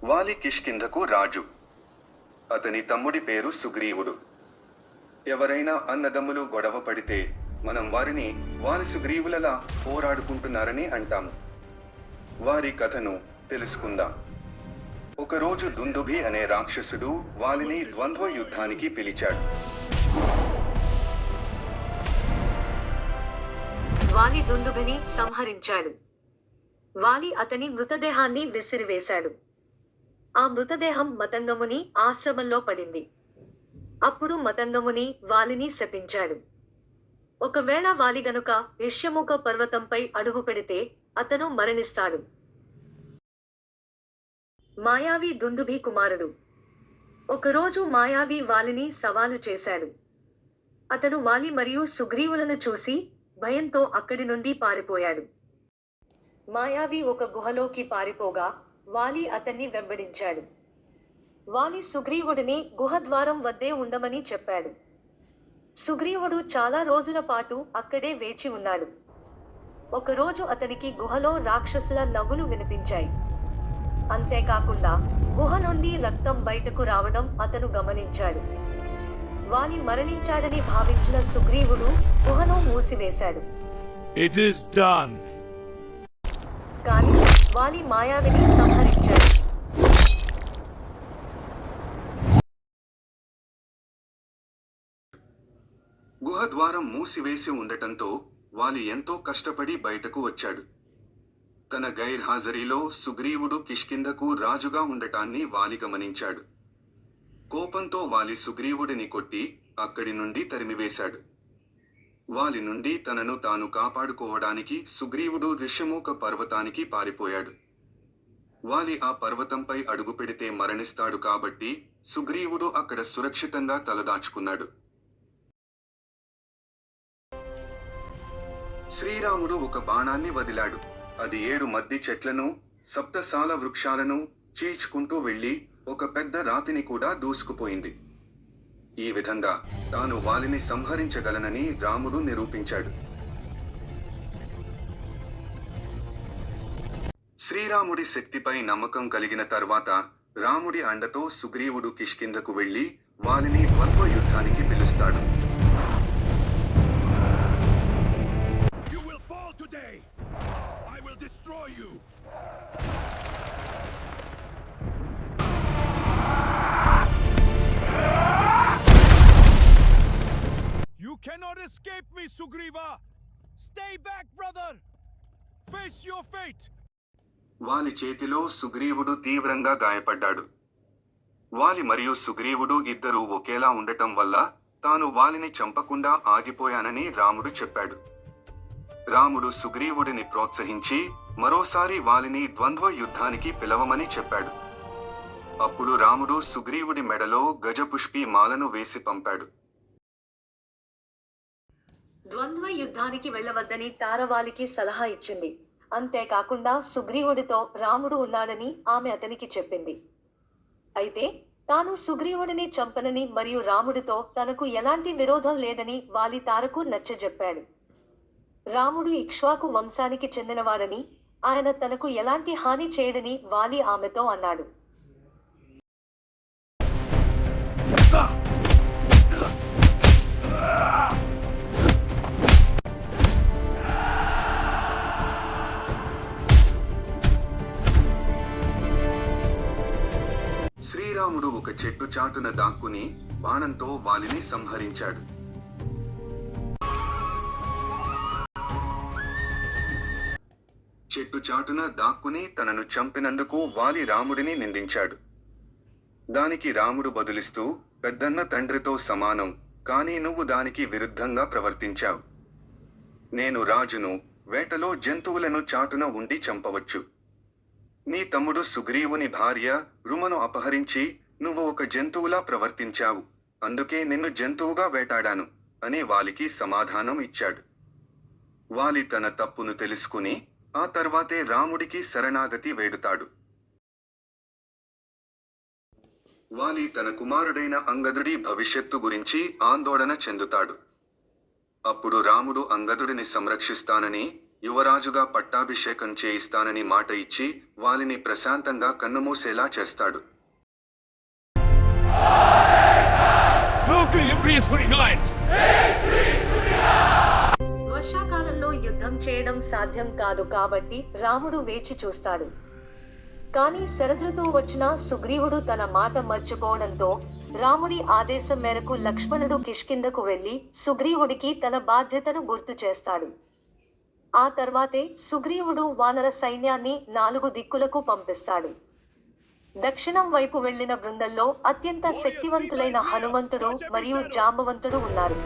వాలి కిష్కింధకు రాజు. అతని తమ్ముడి పేరు సుగ్రీవుడు. ఎవరైనా అన్నదమ్ములు గొడవ పడితే మనం వారిని వాలి సుగ్రీవులలా పోరాడుకుంటున్నారని అంటాము. వారి కథను తెలుసుకుందాం. ఒకరోజు దుందుభి అనే రాక్షసుడు వాలిని ద్వంద్వ యుద్ధానికి పిలిచాడు. వాలి దుందుభిని సంహరించాడు. వాలి అతని మృతదేహాన్ని విసిరివేశాడు. ఆ మృతదేహం మతంగముని ఆశ్రమంలో పడింది. అప్పుడు మతంగముని వాలిని శపించాడు. ఒకవేళ వాలి గనుక ఋష్యముఖ పర్వతంపై అడుగు పెడితే అతను మరణిస్తాడు. మాయావి దుందుభి కుమారుడు. ఒకరోజు మాయావి వాలిని సవాలు చేశాడు. అతను వాలి మరియు సుగ్రీవులను చూసి భయంతో అక్కడి నుండి పారిపోయాడు. మాయావి ఒక గుహలోకి పారిపోగా వాలి అతన్ని వెంబడించాడు. వాలి సుగ్రీవుడిని గుహద్వారం వద్దే ఉండమని చెప్పాడు. సుగ్రీవుడు చాలా రోజుల పాటు అక్కడే వేచి ఉన్నాడు. ఒకరోజు అతనికి గుహలో రాక్షసుల నవ్వులు వినిపించాయి. అంతేకాకుండా గుహ నుండి రక్తం బయటకు రావడం అతను గమనించాడు. వాలి మరణించాడని భావించిన సుగ్రీవుడు గుహను మూసివేశాడు. It is done. కానీ వాలి మాయావిని సంహరించాడు. గుహద్వారం మూసివేసి ఉండటంతో వాలి ఎంతో కష్టపడి బయటకు వచ్చాడు. తన గైర్హాజరీలో సుగ్రీవుడు కిష్కింధకు రాజుగా ఉండటాన్ని వాలి గమనించాడు. కోపంతో వాలి సుగ్రీవుడిని కొట్టి అక్కడి నుండి తరిమివేశాడు. వాలి నుండి తనను తాను కాపాడుకోవడానికి సుగ్రీవుడు ఋష్యమూక పర్వతానికి పారిపోయాడు. వాలి ఆ పర్వతంపై అడుగుపెడితే మరణిస్తాడు కాబట్టి సుగ్రీవుడు అక్కడ సురక్షితంగా తలదాచుకున్నాడు. శ్రీరాముడు ఒక బాణాన్ని వదిలాడు. అది 7 మద్ది చెట్లను, సప్తసాల వృక్షాలను చీల్చుకుంటూ వెళ్లి ఒక పెద్ద రాతిని కూడా దూసుకుపోయింది. ఈ విధంగా తాను వాలిని సంహరించగలనని రాముడు నిరూపించాడు. శ్రీరాముడి శక్తిపై నమ్మకం కలిగిన తర్వాత రాముడి అండతో సుగ్రీవుడు కిష్కింధకు వెళ్లి వాలిని ద్వంద్వ యుద్ధానికి పిలుస్తాడు. You cannot escape me, Sugriva! Stay back, brother! Face your fate! వాలి చేతిలో సుగ్రీవుడు తీవ్రంగా గాయపడ్డాడు. వాలి మరియు సుగ్రీవుడు ఇద్దరూ ఒకేలా ఉండటం వల్ల తాను వాలిని చంపకుండా ఆగిపోయానని రాముడు చెప్పాడు. రాముడు సుగ్రీవుడిని ప్రోత్సహించి మరోసారి వాలిని ద్వంద్వ యుద్ధానికి పిలవమని చెప్పాడు. అప్పుడు రాముడు సుగ్రీవుడి మెడలో గజపుష్పి మాలను వేసి పంపాడు. ద్వంద్వ యుద్ధానికి వెళ్లవద్దని తారవాలికి సలహా ఇచ్చింది. అంతేకాకుండా సుగ్రీవుడితో రాముడు ఉన్నాడని ఆమె అతనికి చెప్పింది. అయితే తాను సుగ్రీవుడిని చంపనని మరియు రాముడితో తనకు ఎలాంటి విరోధం లేదని వాలి తారకు నచ్చజెప్పాడు. రాముడు ఇక్ష్వాకు వంశానికి చెందినవాడని, ఆయన తనకు ఎలాంటి హాని చేయడని వాలి ఆమెతో అన్నాడు. శ్రీరాముడు ఒక చెట్టు చాటున దాక్కుని బాణంతో వాలిని సంహరించాడు. చెట్టు చాటున దాక్కుని తనను చంపినందుకు వాలి రాముడిని నిందించాడు. దానికి రాముడు బదులిస్తూ, పెద్దన్న తండ్రితో సమానం, కానీ నువ్వు దానికి విరుద్ధంగా ప్రవర్తించావు. నేను రాజును, వేటలో జంతువులను చాటున ఉండి చంపవచ్చు. నీ తమ్ముడు సుగ్రీవుని భార్య రుమను అపహరించి నువ్వు ఒక జంతువులా ప్రవర్తించావు, అందుకే నిన్ను జంతువుగా వేటాడాను అని వాలికి సమాధానం ఇచ్చాడు. వాలి తన తప్పును తెలుసుకుని ఆ తర్వాతే రాముడికి శరణాగతి వేడుతాడు. వాలి తన కుమారుడైన అంగదుడి భవిష్యత్తు గురించి ఆందోళన చెందుతాడు. అప్పుడు రాముడు అంగదుడిని సంరక్షిస్తానని, యువరాజుగా పట్టాభిషేకం చేయిస్తానని మాట ఇచ్చి వాలిని ప్రశాంతంగా కన్నుమూసేలా చేస్తాడు. Valkyrie, the peaceful knight! వర్షాకాలంలో యుద్ధం చేయడం సాధ్యం కాదు కాబట్టి రాముడు వేచి చూస్తాడు. కానీ శరదృతువు వచ్చిన సుగ్రీవుడు తన మాట మర్చిపోవడంతో రాముడి ఆదేశం మేరకు లక్ష్మణుడు కిష్కిందకు వెళ్లి సుగ్రీవుడికి తన బాధ్యతను గుర్తు చేస్తాడు. ఆ తర్వాతే సుగ్రీవుడు వానర సైన్యాన్ని 4 దిక్కులకు పంపిస్తాడు. దక్షిణం వైపు వెళ్లిన బృందంలో అత్యంత శక్తివంతులైన హనుమంతుడు మరియు జాంబవంతుడు ఉన్నారు.